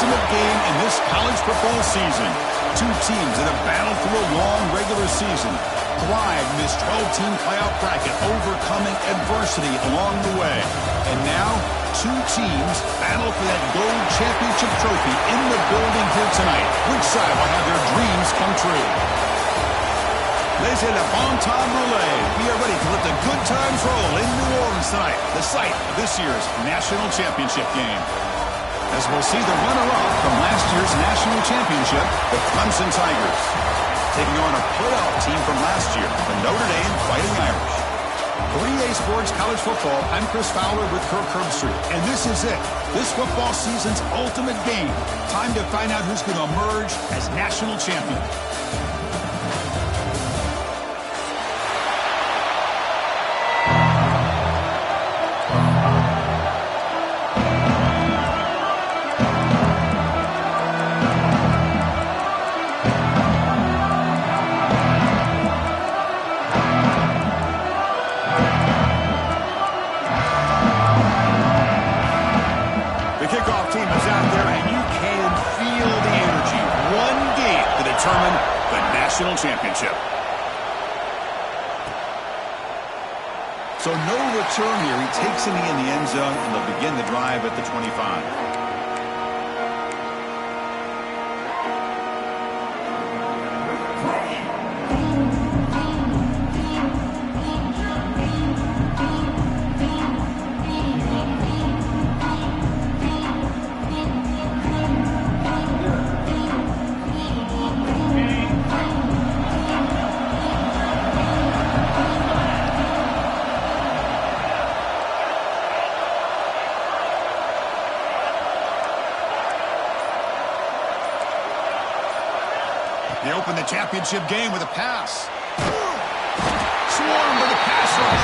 ultimate game in this college football season. Two teams that have battled through a long regular season, thrived in this 12-team playoff bracket, overcoming adversity along the way. And now, two teams battle for that gold championship trophy in the building here tonight. Which side will have their dreams come true? Laissez le bon temps rouler. We are ready to let the good times roll in New Orleans tonight, the site of this year's national championship game. As we'll see the runner-up from last year's national championship, the Clemson Tigers, taking on a playoff team from last year, the Notre Dame Fighting Irish. 3A Sports College Football, I'm Chris Fowler with Kirk Herbstreit, and this is it. This football season's ultimate game. Time to find out who's going to emerge as national champion. National championship. So no return here. He takes a knee in the end zone, and they'll begin the drive at the 25. They open the championship game with a pass. Swarmed by the pass rush.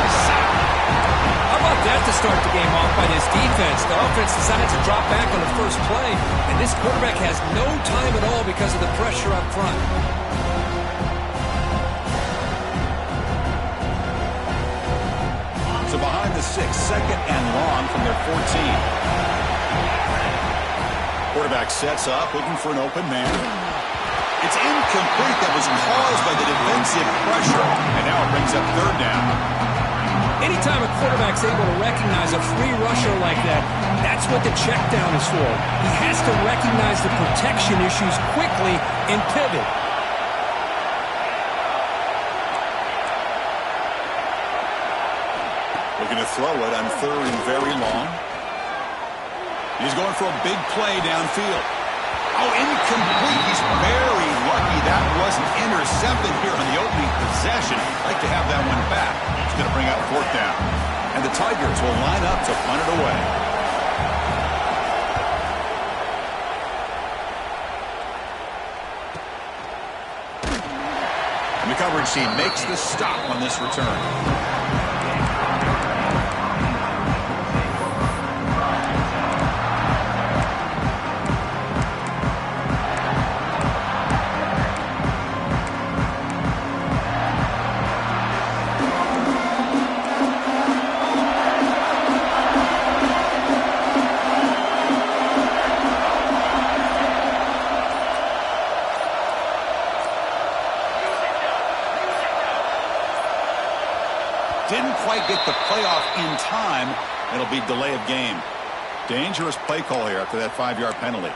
How about that to start the game off by this defense? The offense decided to drop back on the first play, and this quarterback has no time at all because of the pressure up front. So behind the 6, second and long from their 14. Quarterback sets up, looking for an open man. It's incomplete. That was caused by the defensive pressure. And now it brings up third down. Anytime a quarterback's able to recognize a free rusher like that, that's what the check down is for. He has to recognize the protection issues quickly and pivot. Looking to throw it on third and very long. He's going for a big play downfield. Oh, incomplete. He's very lucky that wasn't intercepted here on the opening possession. Like to have that one back. It's going to bring out fourth down. And the Tigers will line up to punt it away. And the coverage team makes the stop on this return. Didn't quite get the playoff in time. It'll be delay of game. Dangerous play call here after that 5-yard penalty.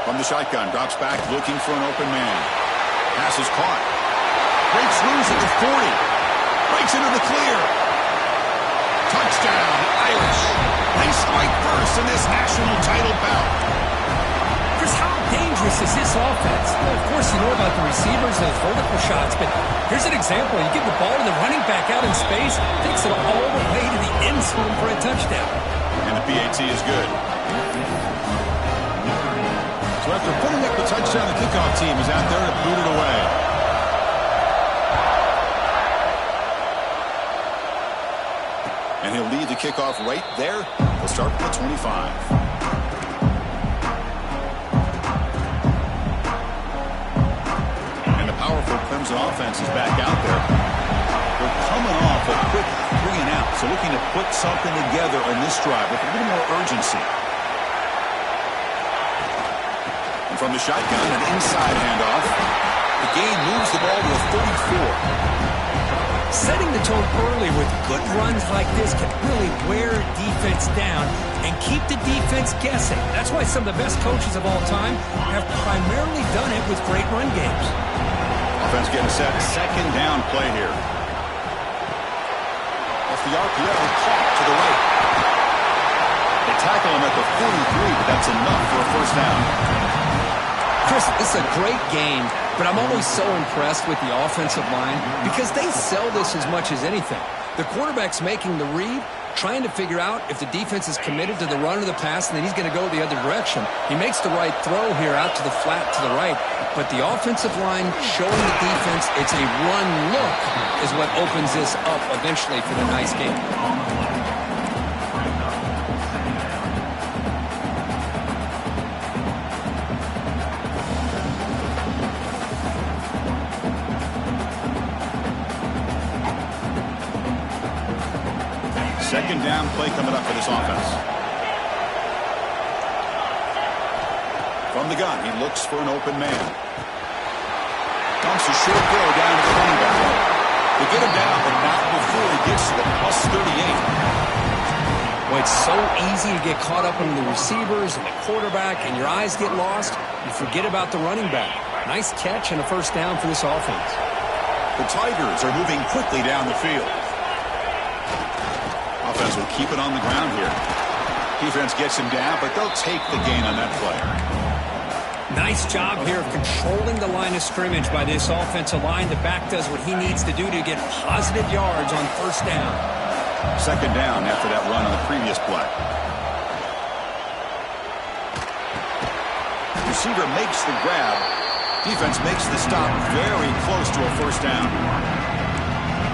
From the shotgun, drops back, looking for an open man. Pass is caught. Breaks loose at the 40. Breaks into the clear. Touchdown, Irish. They strike first in this national title bout. Chris, how dangerous is this offense? Well, of course, you know about the receivers and vertical shots, but here's an example. You give the ball to the running back out in space, takes it all the way to the end zone for a touchdown. And the PAT is good. So after putting up the touchdown, the kickoff team is out there to boot it away. And he'll lead the kickoff right there. He'll start with the 25. bounces back out there. They're coming off a quick 3-and-out, so looking to put something together on this drive with a little more urgency. And from the shotgun, an inside handoff. The gain moves the ball to a 34. Setting the tone early with good runs like this can really wear defense down and keep the defense guessing. That's why some of the best coaches of all time have primarily done it with great run games. Offense getting set. Second down play here. Off the RPO, caught to the right. They tackle him at the 43, but that's enough for a first down. Chris, this is a great game, but I'm always so impressed with the offensive line because they sell this as much as anything. The quarterback's making the read, trying to figure out if the defense is committed to the run or the pass, and then he's going to go the other direction. He makes the right throw here out to the flat to the right, but the offensive line showing the defense it's a run look is what opens this up eventually for the nice game. Second down play coming up for this offense. From the gun, he looks for an open man. Dumps a short throw down to the running back. They get him down, but not before he gets to the plus 38. Well, it's so easy to get caught up in the receivers and the quarterback, and your eyes get lost. You forget about the running back. Nice catch and a first down for this offense. The Tigers are moving quickly down the field. Offense will keep it on the ground here. Defense gets him down, but they'll take the gain on that play. Nice job here of controlling the line of scrimmage by this offensive line. The back does what he needs to do to get positive yards on first down. Second down after that run on the previous play. Receiver makes the grab. Defense makes the stop very close to a first down.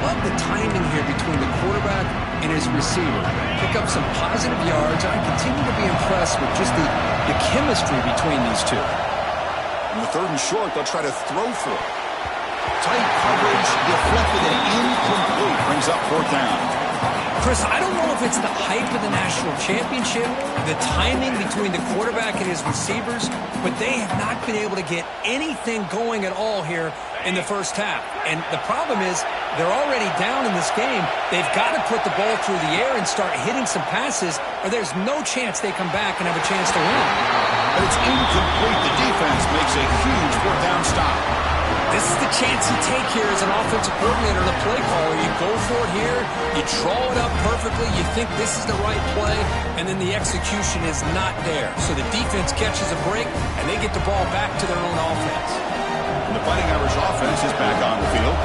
Love the timing here between the quarterback and his receiver. Pick up some positive yards. I continue to be impressed with just the chemistry between these two. In the third and short, they'll try to throw for it. Tight coverage, deflected and incomplete. Brings up fourth down. Chris, I don't know if it's the hype of the national championship, the timing between the quarterback and his receivers, but they have not been able to get anything going at all here in the first half. And the problem is they're already down in this game. They've got to put the ball through the air and start hitting some passes, or there's no chance they come back and have a chance to win. But it's incomplete. The defense makes a huge fourth down stop. This is the chance you take here as an offensive coordinator and a play caller. You go for it here, you draw it up perfectly, you think this is the right play, and then the execution is not there. So the defense catches a break, and they get the ball back to their own offense. And the Fighting Irish offense is back on the field.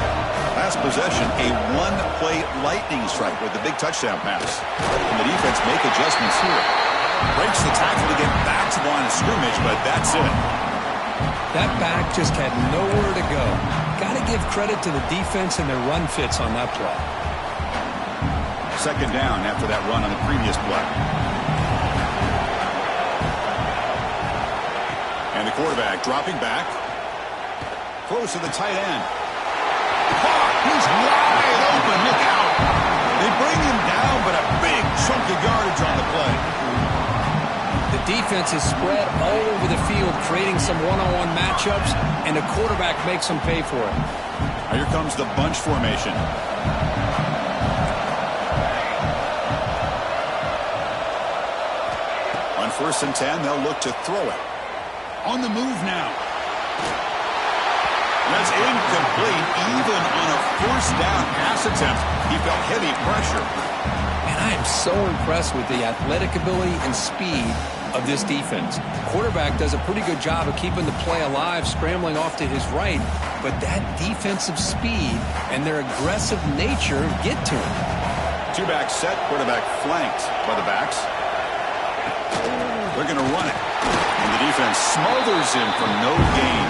Last possession, a one-play lightning strike with the big touchdown pass. And the defense make adjustments here. Breaks the tackle to get back to the line of scrimmage, but that's it. That back just had nowhere to go. Got to give credit to the defense and their run fits on that play. Second down after that run on the previous play. And the quarterback dropping back. Close to the tight end. He's wide open. Look out. They bring him down, but a big chunk of yardage on the play. The defense is spread all over the field, creating some one-on-one matchups, and the quarterback makes them pay for it. Now here comes the bunch formation. On 1st and 10, they'll look to throw it. On the move now. That's incomplete. Even on a first down pass attempt, he felt heavy pressure. And I am so impressed with the athletic ability and speed of this defense. Quarterback does a pretty good job of keeping the play alive, scrambling off to his right, but that defensive speed and their aggressive nature get to him. Two back set, quarterback flanked by the backs. They're going to run it. And the defense smothers him for no gain.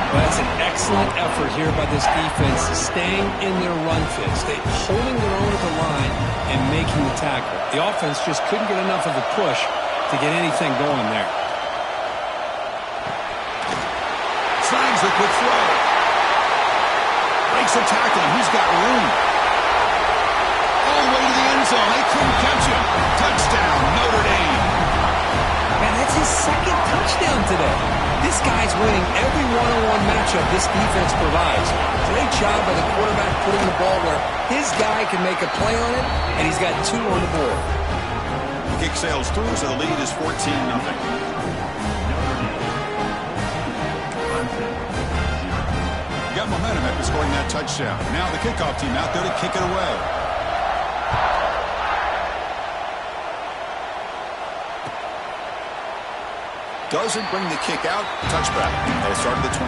Well, that's an excellent effort here by this defense, staying in their run fits. They're holding their own at the line and making the tackle. The offense just couldn't get enough of a push to get anything going there. Signs a quick throw. breaks a tackle, and he's got room. All the way to the end zone. They couldn't catch him. Touchdown, Notre Dame. Man, that's his second touchdown today. This guy's winning every one-on-one matchup this defense provides. Great job by the quarterback putting the ball where his guy can make a play on it, and he's got 2 on the board. The kick sails through, so the lead is 14-0. Got momentum after scoring that touchdown. Now the kickoff team out there to kick it away. Doesn't bring the kick out. Touchback. They'll start at the 25.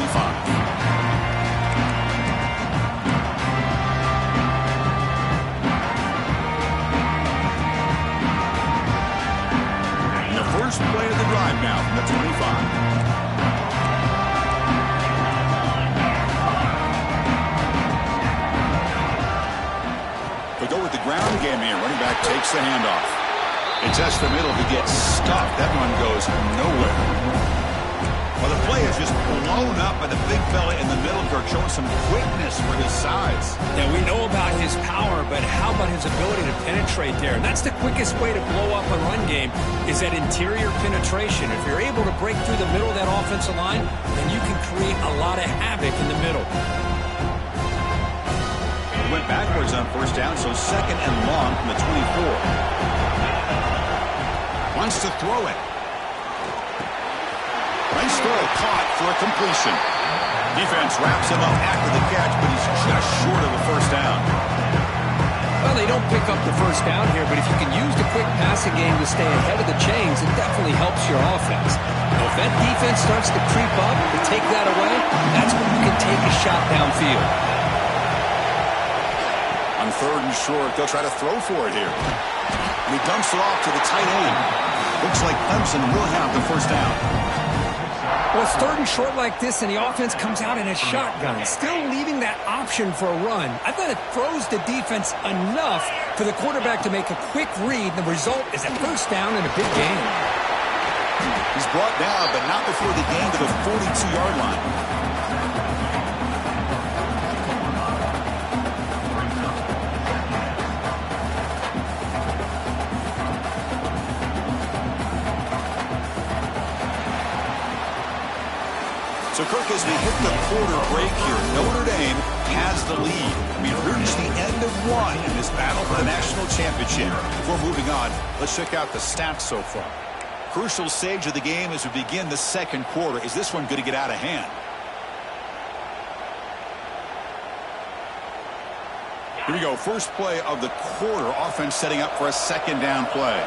The first play of the drive now from the 25. They go with the ground game here. Running back takes the handoff. It tests the middle to get stuffed. That one goes nowhere. Well, the play is just blown up by the big fella in the middle. Kirk showing some quickness for his size. Yeah, we know about his power, but how about his ability to penetrate there? And that's the quickest way to blow up a run game is that interior penetration. If you're able to break through the middle of that offensive line, then you can create a lot of havoc in the middle. Went backwards on first down, so second and long from the 24. Wants to throw it. Nice throw, caught for a completion. Defense wraps him up after the catch, but he's just short of a first down. Well, they don't pick up the first down here, but if you can use the quick passing game to stay ahead of the chains, it definitely helps your offense. Now, if that defense starts to creep up and take that away, that's when you can take a shot downfield. On third and short, they'll try to throw for it here. And he dumps it off to the tight end. Looks like Clemson will have the first down. Well, it's third and short like this, and the offense comes out in a shotgun, still leaving that option for a run. I thought it throws the defense enough for the quarterback to make a quick read. The result is a first down and a big gain. He's brought down, but not before the gain to the 42-yard line. So, Kirk, as we hit the quarter break here, Notre Dame has the lead. We've reached the end of one in this battle for the national championship. Before moving on, let's check out the stats so far. Crucial stage of the game as we begin the second quarter. Is this one going to get out of hand? Here we go. First play of the quarter. Offense setting up for a second down play.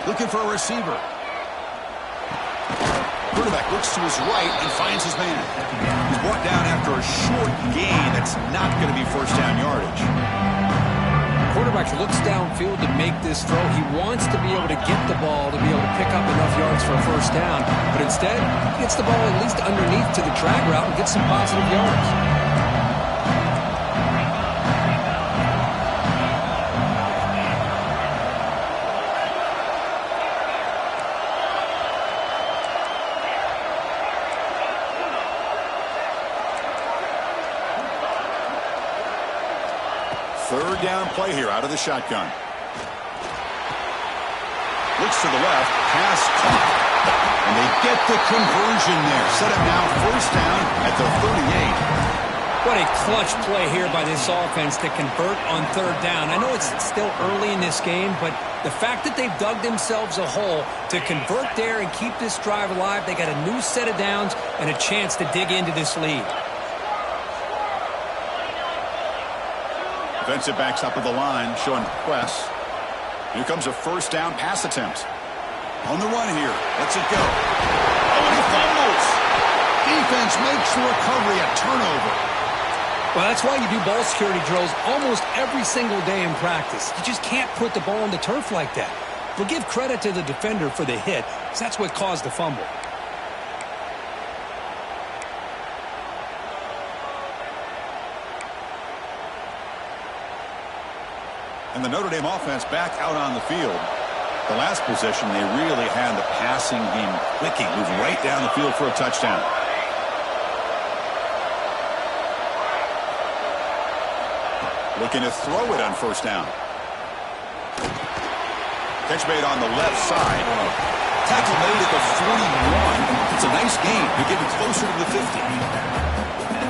Looking for a receiver. Quarterback looks to his right and finds his man. He's brought down after a short gain. That's not going to be first down yardage. Quarterback looks downfield to make this throw. He wants to be able to get the ball to be able to pick up enough yards for a first down. But instead, he gets the ball at least underneath to the drag route and gets some positive yards. Third down play here out of the shotgun. Looks to the left. Pass caught. And they get the conversion there. Set up now first down at the 38. What a clutch play here by this offense to convert on third down. I know it's still early in this game, but the fact that they've dug themselves a hole to convert there and keep this drive alive, they got a new set of downs and a chance to dig into this lead. Defensive backs up of the line, showing press. Here comes a first down pass attempt. On the run here. Lets it go. Oh, and he fumbles. Defense makes the recovery a turnover. Well, that's why you do ball security drills almost every single day in practice. You just can't put the ball on the turf like that. But give credit to the defender for the hit, because that's what caused the fumble. And the Notre Dame offense back out on the field. The last possession, they really had the passing game clicking, moving right down the field for a touchdown. Looking to throw it on first down. Catch made on the left side. Tackle made at the 41. It's a nice gain. They're getting closer to the 50.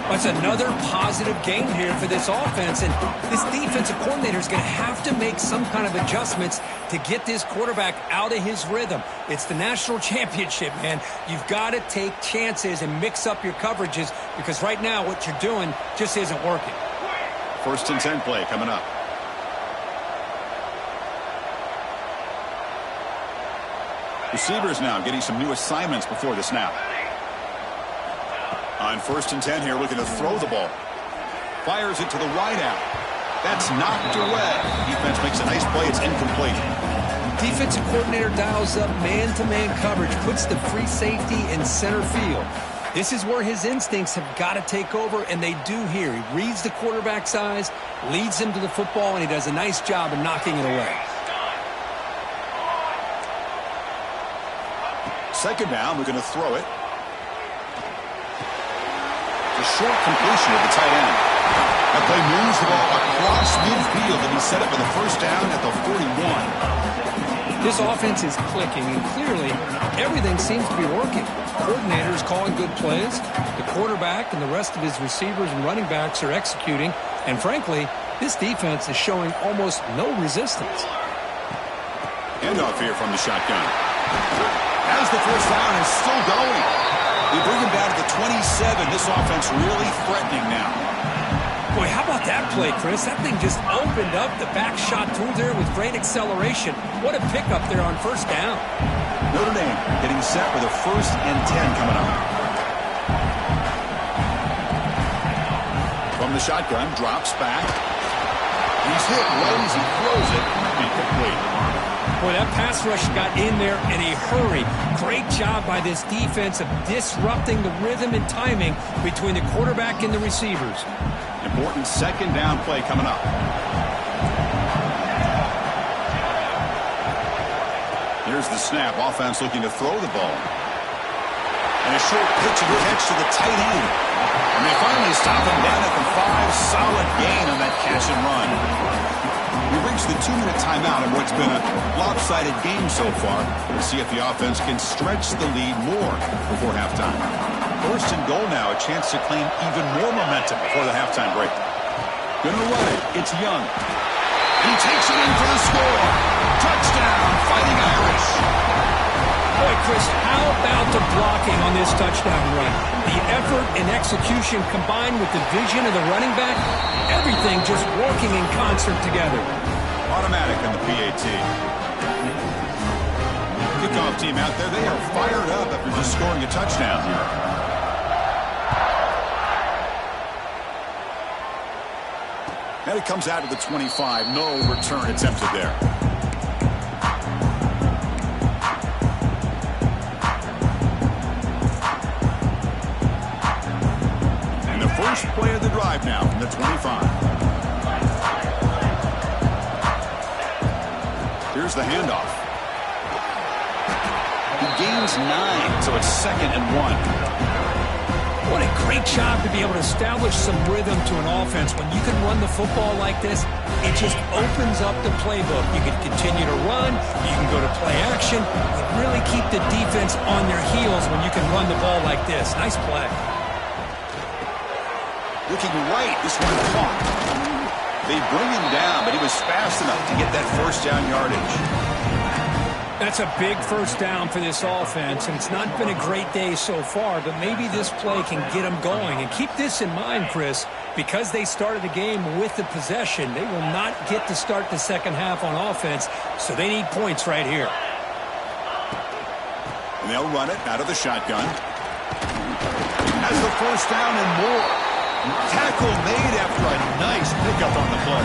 That's another positive gain here for this offense, and this defensive coordinator is going to have to make some kind of adjustments to get this quarterback out of his rhythm. It's the national championship, man. You've got to take chances and mix up your coverages, because right now what you're doing just isn't working. 1st and 10 play coming up. Receivers now getting some new assignments before the snap. On 1st and 10 here, looking to throw the ball. Fires it to the wide out. That's knocked away. Defense makes a nice play. It's incomplete. Defensive coordinator dials up man-to-man coverage, puts the free safety in center field. This is where his instincts have got to take over, and they do here. He reads the quarterback's eyes, leads him to the football, and he does a nice job of knocking it away. 2nd down, we're going to throw it. A short completion of the tight end. That play moves the ball across midfield, and he set it for the 1st down at the 41. This offense is clicking, and clearly everything seems to be working. Coordinators calling good plays. The quarterback and the rest of his receivers and running backs are executing. And frankly, this defense is showing almost no resistance. Handoff here from the shotgun. As the 1st down is still going. They bring him down to the 27. This offense really threatening now. Boy, how about that play, Chris? That thing just opened up. The back shot through there with great acceleration. What a pickup there on 1st down. Notre Dame getting set for the 1st and 10 coming up. From the shotgun, drops back. He's hit right as he throws it. Incomplete. Boy, that pass rush got in there in a hurry. Great job by this defense of disrupting the rhythm and timing between the quarterback and the receivers. Important 2nd down play coming up. Here's the snap. Offense looking to throw the ball. And a short pitch and catch to the tight end. And they finally stop him down at the 5. Solid gain on that catch and run. We reached the 2-minute timeout in what's been a lopsided game so far. We'll see if the offense can stretch the lead more before halftime. 1st and goal now, a chance to claim even more momentum before the halftime break. Gonna run it. It's Young. He takes it in for the score. Touchdown, Fighting Irish. Boy, Chris, how about the blocking on this touchdown run? The effort and execution combined with the vision of the running back, everything just working in concert together. Automatic on the PAT. Kickoff team out there, they are fired up after just scoring a touchdown. And it comes out to the 25. No return attempted there. First play of the drive now from the 25. Here's the handoff. He gains 9, so it's 2nd and 1. What a great job to be able to establish some rhythm to an offense. When you can run the football like this, it just opens up the playbook. You can continue to run. You can go to play action. You really keep the defense on their heels when you can run the ball like this. Nice play. Looking right, this one caught. They bring him down, but he was fast enough to get that 1st down yardage. That's a big 1st down for this offense, and it's not been a great day so far, but maybe this play can get them going. And keep this in mind, Chris, because they started the game with the possession, they will not get to start the 2nd half on offense, so they need points right here. And they'll run it out of the shotgun. Has the 1st down and more. Tackle made after a nice pickup on the play.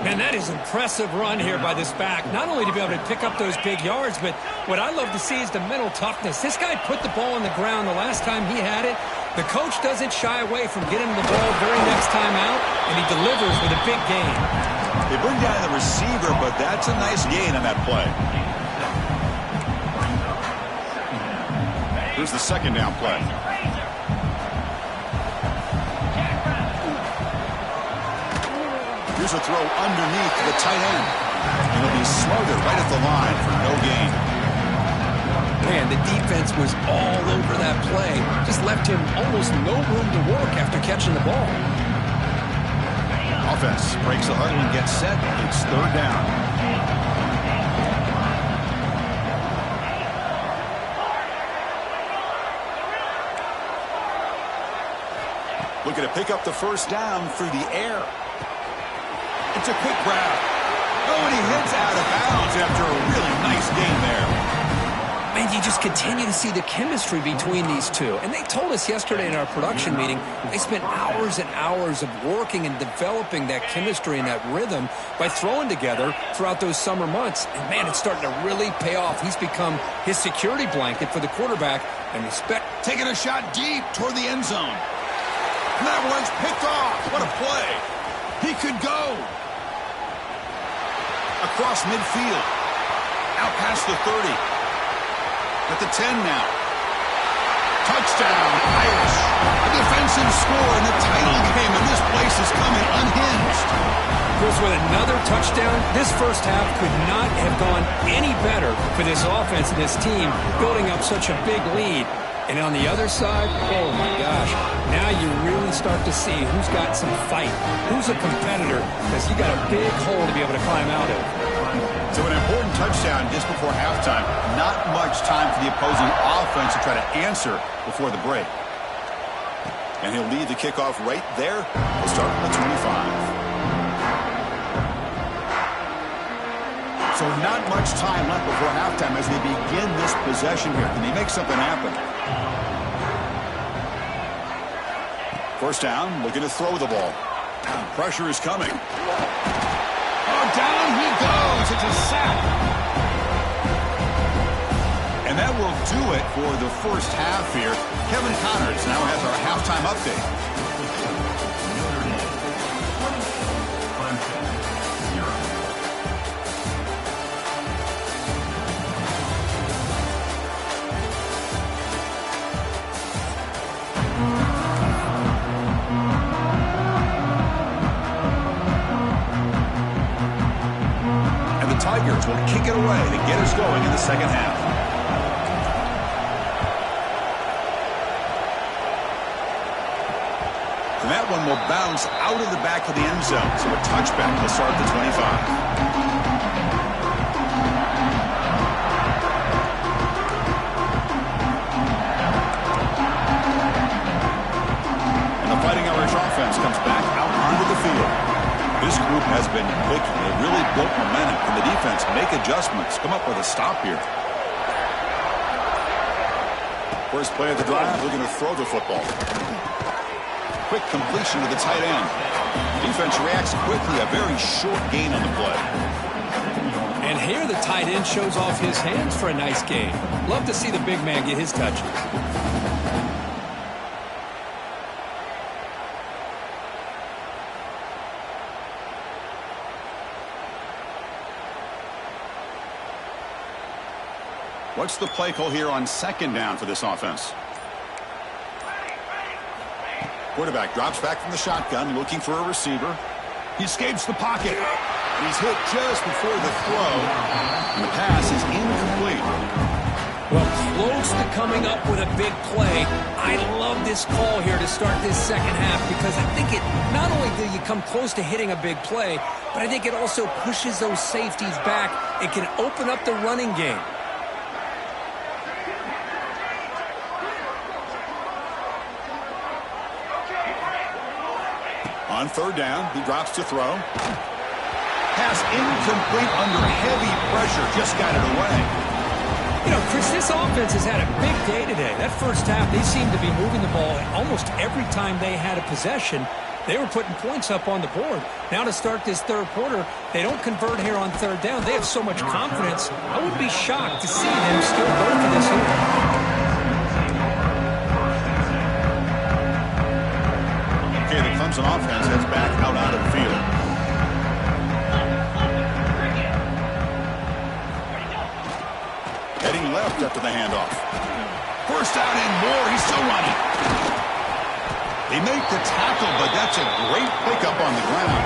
Man, that is impressive run here by this back. Not only to be able to pick up those big yards, but what I love to see is the mental toughness. This guy put the ball on the ground the last time he had it. The coach doesn't shy away from getting the ball very next time out, and he delivers with a big gain. They bring down the receiver, but that's a nice gain on that play. Here's the second down play. Here's a throw underneath to the tight end. And it'll be smothered right at the line for no gain. Man, the defense was all over that play. Just left him almost no room to work after catching the ball. Offense breaks the huddle and gets set. It's third down. Looking to pick up the first down through the air. It's a quick grab. Oh, and he hits out of bounds after a really nice gain there. Man, you just continue to see the chemistry between these two. And they told us yesterday in our production meeting, they spent hours and hours of working and developing that chemistry and that rhythm by throwing together throughout those summer months. And, man, it's starting to really pay off. He's become his security blanket for the quarterback. And respect. Taking a shot deep toward the end zone. And that one's picked off. What a play. He could go. Across midfield. Out past the 30. At the 10 now. Touchdown, Irish. A defensive score in the title game, and this place is coming unhinged. Chris, with another touchdown, this first half could not have gone any better for this offense and this team, building up such a big lead. And on the other side, oh my gosh, now you really start to see who's got some fight, who's a competitor, because you got a big hole to be able to climb out of. So an important touchdown just before halftime. Not much time for the opposing offense to try to answer before the break. And he'll lead the kickoff right there. We'll start from the 25. So not much time left before halftime as they begin this possession here. Can they make something happen? First down, looking to throw the ball. Pressure is coming. Oh, down he goes. It's a sack. And that will do it for the first half here. Kevin Connors now has our halftime update. Tigers will kick it away to get us going in the second half. And that one will bounce out of the back of the end zone. So a touchback to start the 25. And the Fighting Irish offense comes back out onto the field. This group has been clicking. They really built momentum. Can the defense make adjustments? Come up with a stop here. First play of the drive, looking to throw the football. Quick completion to the tight end. The defense reacts quickly. A very short gain on the play. And here the tight end shows off his hands for a nice gain. Love to see the big man get his touches. What's the play call here on second down for this offense? Quarterback drops back from the shotgun, looking for a receiver. He escapes the pocket. He's hit just before the throw, and the pass is incomplete. Well, close to coming up with a big play. I love this call here to start this second half because I think it not only do you come close to hitting a big play, but I think it also pushes those safeties back. It can open up the running game. On third down, he drops to throw. Pass incomplete under heavy pressure. Just got it away. You know, Chris, this offense has had a big day today. That first half, they seemed to be moving the ball almost every time they had a possession. They were putting points up on the board. Now to start this third quarter, they don't convert here on third down. They have so much confidence. I would be shocked to see them still go for this here. Okay, the Clemson offense heads back out onto the field. after the handoff. First down and more. He's still running. They make the tackle, but that's a great pickup on the ground.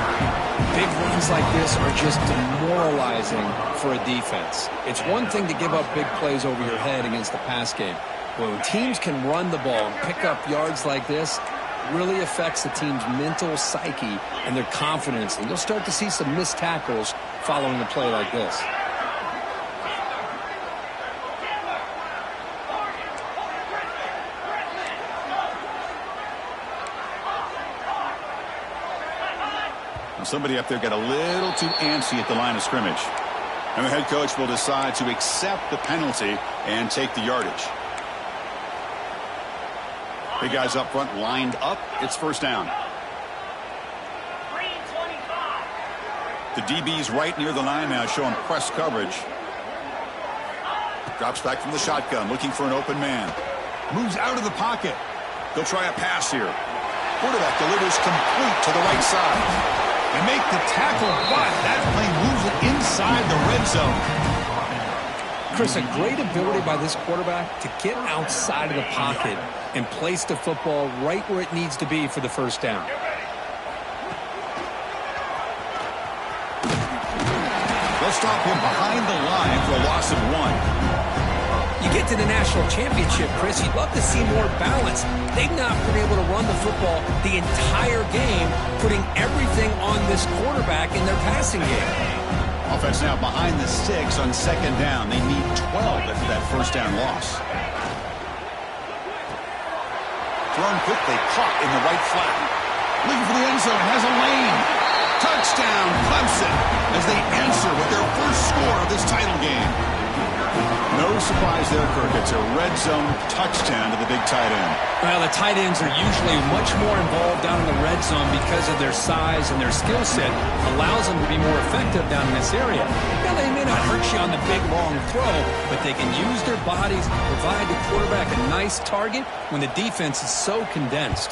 Big runs like this are just demoralizing for a defense. It's one thing to give up big plays over your head against the pass game. But when teams can run the ball and pick up yards like this, it really affects the team's mental psyche and their confidence. And you'll start to see some missed tackles following a play like this. Somebody up there got a little too antsy at the line of scrimmage. And the head coach will decide to accept the penalty and take the yardage. Big guys up front lined up. It's first down. The DB's right near the line now, showing press coverage. Drops back from the shotgun, looking for an open man. Moves out of the pocket. They'll try a pass here. Quarterback delivers complete to the right side. They make the tackle, but that play moves it inside the red zone. Chris, a great ability by this quarterback to get outside of the pocket and place the football right where it needs to be for the first down. They'll stop him behind the line for a loss of 1. You get to the national championship, Chris, you'd love to see more balance. They've not been able to run the football the entire game, putting everything on this quarterback in their passing game. Offense now behind the 6 on second down. They need 12 after that first down loss. Thrown quickly, caught in the right flat. Looking for the end zone, has a lane. Touchdown, Clemson, as they answer with their first score of this title game. No surprise there, Kirk. It's a red zone touchdown to the big tight end. Well, the tight ends are usually much more involved down in the red zone because of their size and their skill set allows them to be more effective down in this area. Now, they may not hurt you on the big, long throw, but they can use their bodies to provide the quarterback a nice target when the defense is so condensed.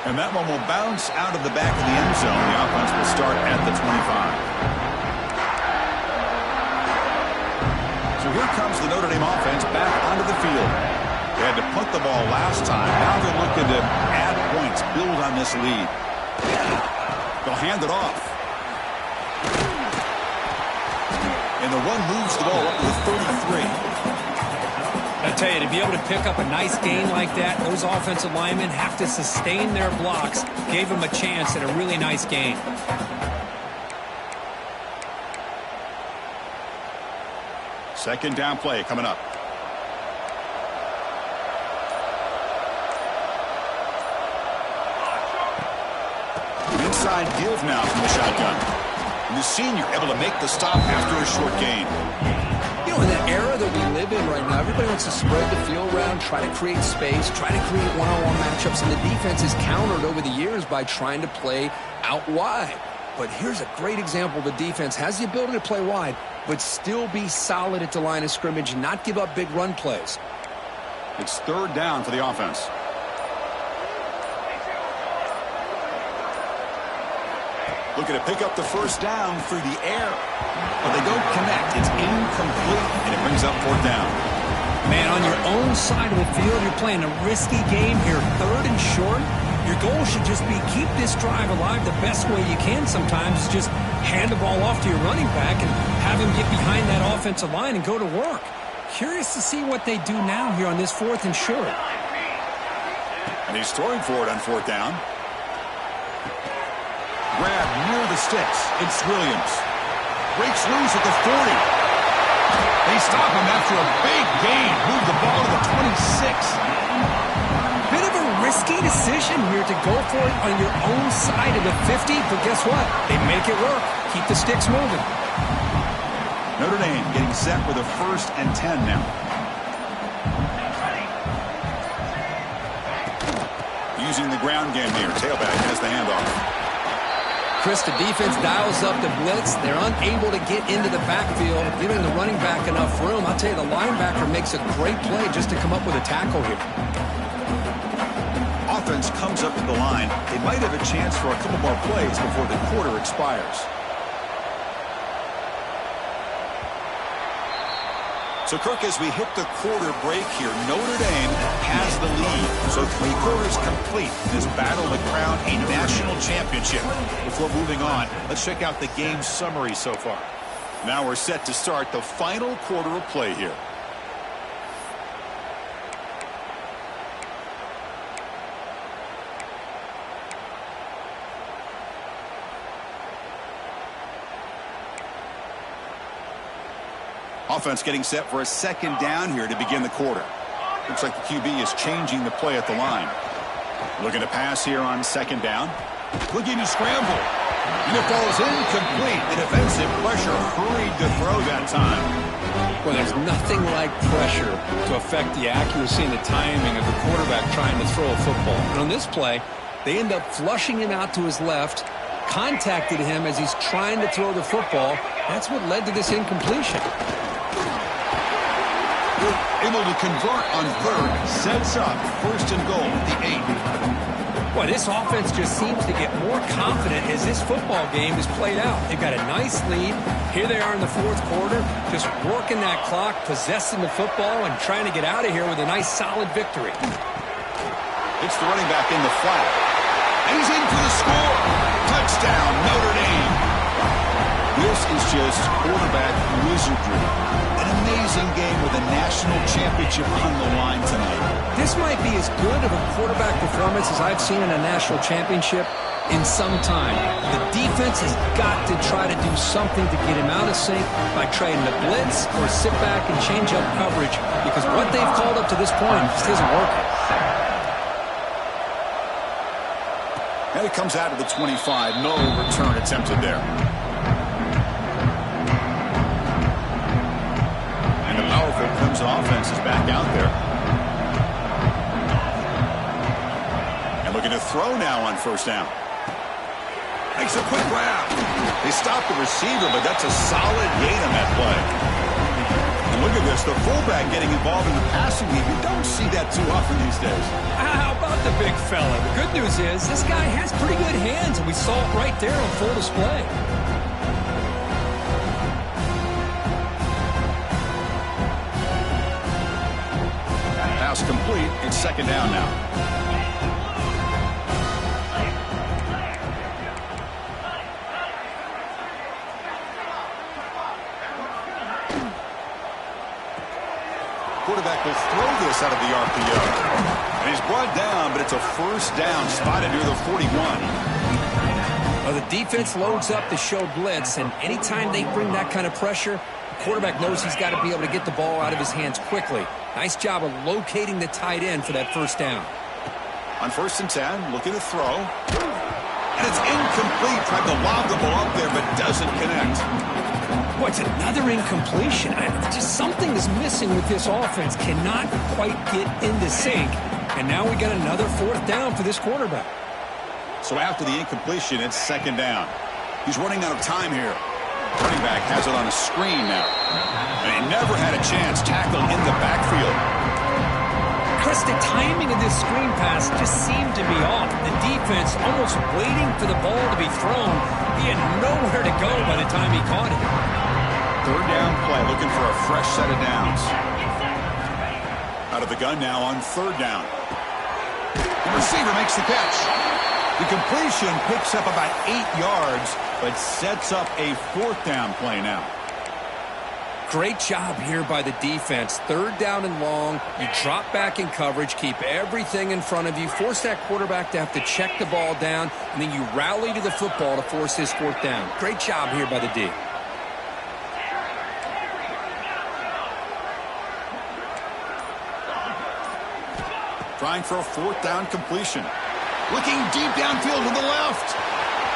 And that one will bounce out of the back of the end zone. The offense will start at the 25. So here comes the Notre Dame offense back onto the field. They had to punt the ball last time. Now they're looking to add points, build on this lead. They'll hand it off. And the run moves the ball up to the 33. I tell you, to be able to pick up a nice gain like that, those offensive linemen have to sustain their blocks. Gave them a chance at a really nice gain. Second down play coming up. Inside give now from the shotgun. And the senior able to make the stop after a short gain. You know, in the era that we live in right now, everybody wants to spread the field around, try to create space, try to create one-on-one matchups, and the defense is countered over the years by trying to play out wide. But here's a great example. The defense has the ability to play wide, but still be solid at the line of scrimmage and not give up big run plays. It's third down for the offense. Looking to pick up the first down through the air. But they don't connect. It's incomplete, and it brings up fourth down. Man, on your own side of the field, you're playing a risky game here, third and short. Your goal should just be keep this drive alive the best way you can sometimes. Just hand the ball off to your running back and have him get behind that offensive line and go to work. Curious to see what they do now here on this fourth and short. And he's throwing for it on fourth down. Grab near the sticks. It's Williams. Breaks loose at the 40. They stop him after a big gain. Move the ball to the 26. Bit of a risky decision here to go for it on your own side of the 50, but guess what? They make it work. Keep the sticks moving. Notre Dame getting set with a 1st and 10 now. Using the ground game here. Tailback has the handoff. Chris, the defense dials up the blitz. They're unable to get into the backfield, giving the running back enough room. I'll tell you, the linebacker makes a great play just to come up with a tackle here. Offense comes up to the line. They might have a chance for a couple more plays before the quarter expires. So, Kirk, as we hit the quarter break here, Notre Dame has the lead. So 3 quarters complete in this battle to crown a national championship. Before moving on, let's check out the game summary so far. Now we're set to start the final quarter of play here. Offense getting set for a second down here to begin the quarter. Looks like the QB is changing the play at the line. Looking to pass here on second down. Looking to scramble. And it falls incomplete. The defensive pressure hurried to throw that time. Well, there's nothing like pressure to affect the accuracy and the timing of the quarterback trying to throw a football. And on this play, they end up flushing him out to his left, contacted him as he's trying to throw the football. That's what led to this incompletion. Able to convert on third, sets up first and goal at the 8. Boy, this offense just seems to get more confident as this football game is played out. They've got a nice lead. Here they are in the fourth quarter, just working that clock, possessing the football, and trying to get out of here with a nice, solid victory. It's the running back in the flat. And he's in for the score. Touchdown, Notre Dame. This is just quarterback wizardry. An amazing game with a national championship on the line tonight. This might be as good of a quarterback performance as I've seen in a national championship in some time. The defense has got to try to do something to get him out of sync by trying to blitz or sit back and change up coverage, because what they've called up to this point just isn't working. And it comes out of the 25. No return attempted there. Powerful Clemson offense is back out there. And looking to throw now on first down. Makes a quick grab. They stop the receiver, but that's a solid gain on that play. And look at this, the fullback getting involved in the passing game. You don't see that too often these days. How about the big fella? The good news is this guy has pretty good hands, and we saw it right there on full display. Pass complete. It's second down now. Quarterback will throw this out of the RPO. And he's brought down, but it's a first down, spotted near the 41. Well, the defense loads up to show blitz, and anytime they bring that kind of pressure, the quarterback knows he's got to be able to get the ball out of his hands quickly. Nice job of locating the tight end for that first down. On first and 10, looking to throw. And it's incomplete. Tried to lob the ball up there, but doesn't connect. Boy, it's another incompletion. Just something is missing with this offense. Cannot quite get into sync. And now we got another fourth down for this quarterback. So after the incompletion, it's second down. He's running out of time here. Running back has it on a screen now. And he never had a chance. Tackle in the backfield. Chris, the timing of this screen pass just seemed to be off. The defense almost waiting for the ball to be thrown. He had nowhere to go by the time he caught it. Third down play, looking for a fresh set of downs. Out of the gun now on third down. The receiver makes the catch. The completion picks up about 8 yards, but sets up a fourth down play now. Great job here by the defense. Third down and long. You drop back in coverage, keep everything in front of you, force that quarterback to have to check the ball down, and then you rally to the football to force this fourth down. Great job here by the D. Trying for a fourth down completion. Looking deep downfield to the left.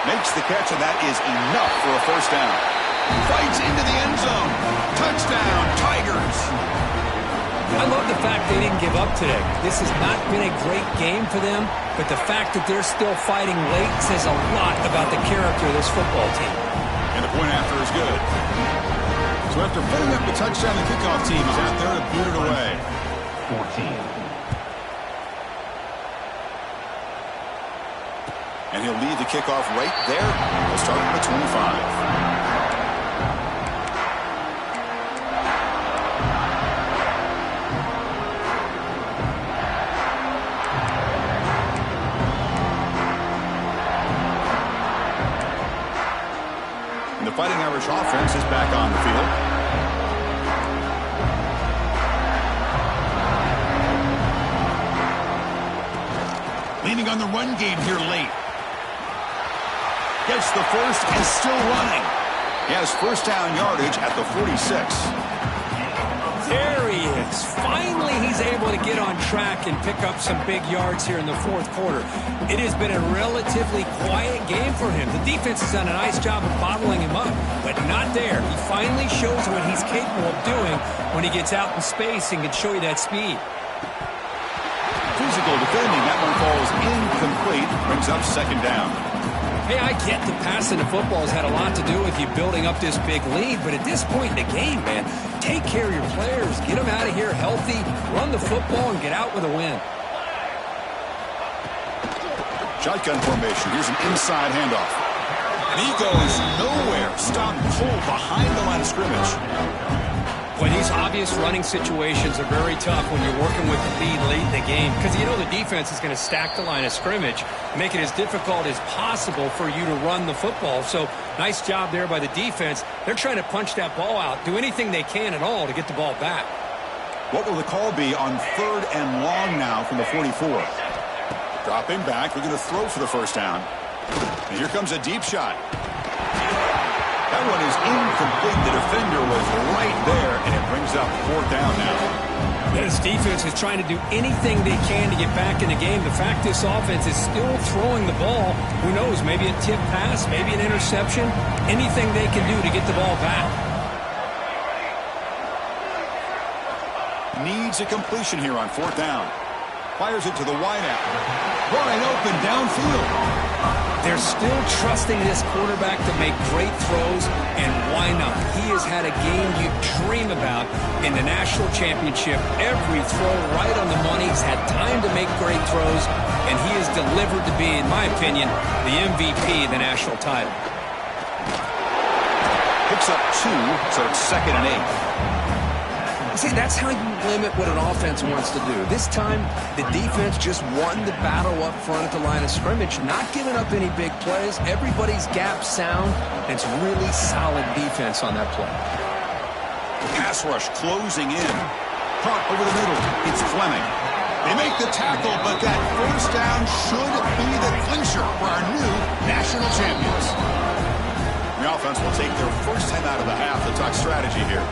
Makes the catch, and that is enough for a first down. Fights into the end zone. Touchdown, Tigers. I love the fact they didn't give up today. This has not been a great game for them, but the fact that they're still fighting late says a lot about the character of this football team. And the point after is good. So after putting up the touchdown, the kickoff team is out there to boot it away. 14. And he'll lead the kickoff right there. We'll start at the 25. the Fighting Irish offense is back on the field. Leaning on the run game here late. Gets the first and still running. He has first down yardage at the 46. There he is. Finally, he's able to get on track and pick up some big yards here in the fourth quarter. It has been a relatively quiet game for him. The defense has done a nice job of bottling him up, but not there. He finally shows what he's capable of doing when he gets out in space and can show you that speed. Physical defending. That one falls incomplete. Brings up second down. Hey, I get the passing the football has had a lot to do with you building up this big lead, but at this point in the game, man, take care of your players. Get them out of here healthy, run the football, and get out with a win. Shotgun formation. Here's an inside handoff. And he goes nowhere. Stopped cold behind the line of scrimmage. Boy, these obvious running situations are very tough when you're working with the lead late in the game because you know the defense is going to stack the line of scrimmage, make it as difficult as possible for you to run the football. So nice job there by the defense. They're trying to punch that ball out, do anything they can at all to get the ball back. What will the call be on 3rd and long now from the 44? Dropping back. We're going to throw for the first down. And here comes a deep shot. That one is incomplete. The defender was right there, and it brings up 4th down now. This defense is trying to do anything they can to get back in the game. The fact this offense is still throwing the ball, who knows, maybe a tip pass, maybe an interception, anything they can do to get the ball back. Needs a completion here on 4th down. Fires it to the wideout. Wide open downfield. They're still trusting this quarterback to make great throws, and why not? He has had a game you dream about in the national championship. Every throw right on the money. He's had time to make great throws, and he has delivered to be, in my opinion, the MVP of the national title. Picks up 2, so it's 2nd and 8. See, that's how you limit what an offense wants to do. This time, the defense just won the battle up front at the line of scrimmage, not giving up any big plays. Everybody's gap sound, and it's really solid defense on that play. Pass rush closing in. Caught over the middle. It's Fleming. They make the tackle, but that first down should be the clincher for our new national champions. The offense will take their first time out of the half to talk strategy here.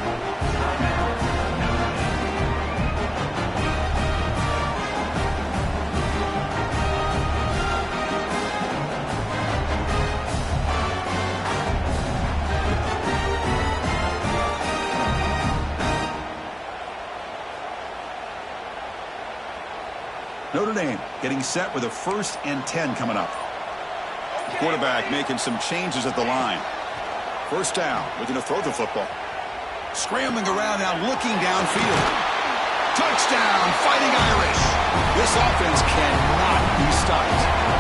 Notre Dame getting set with a 1st and 10 coming up. Quarterback making some changes at the line. First down, looking to throw the football. Scrambling around now, looking downfield. Touchdown, Fighting Irish. This offense cannot be stopped.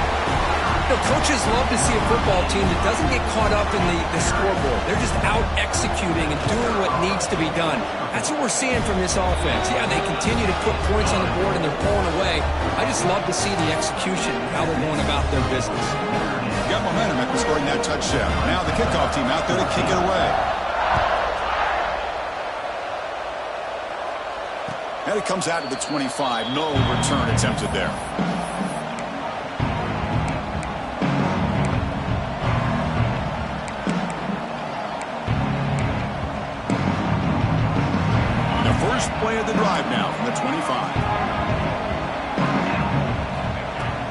You know, coaches love to see a football team that doesn't get caught up in the scoreboard. They're just out executing and doing what needs to be done. That's what we're seeing from this offense. Yeah, they continue to put points on the board and they're pulling away. I just love to see the execution and how they're going about their business. Got momentum after scoring that touchdown. Now the kickoff team out there to kick it away. And it comes out to the 25. No return attempted there. First play of the drive now from the 25.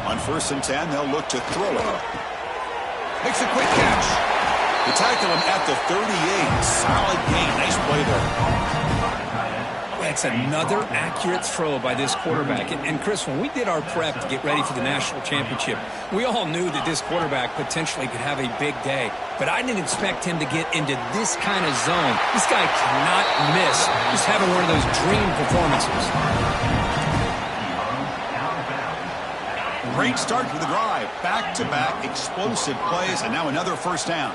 On 1st and 10, they'll look to throw it. Makes a quick catch. They tackle him at the 38. Solid gain. Nice play there. That's another accurate throw by this quarterback. And Chris, when we did our prep to get ready for the national championship, we all knew that this quarterback potentially could have a big day. But I didn't expect him to get into this kind of zone. This guy cannot miss just having one of those dream performances. Great start to the drive. Back-to-back explosive plays, and now another first down.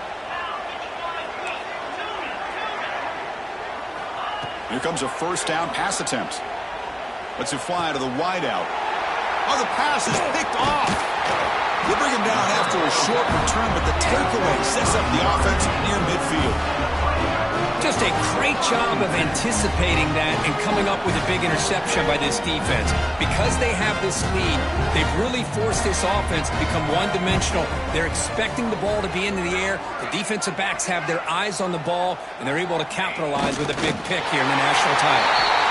Here comes a first down pass attempt. Lets it fly to the wideout. Oh, the pass is picked off. They bring him down after a short return, but the takeaway sets up the offense near midfield. Just a great job of anticipating that and coming up with a big interception by this defense. Because they have this lead, they've really forced this offense to become one-dimensional. They're expecting the ball to be into the air. The defensive backs have their eyes on the ball, and they're able to capitalize with a big pick here in the national title.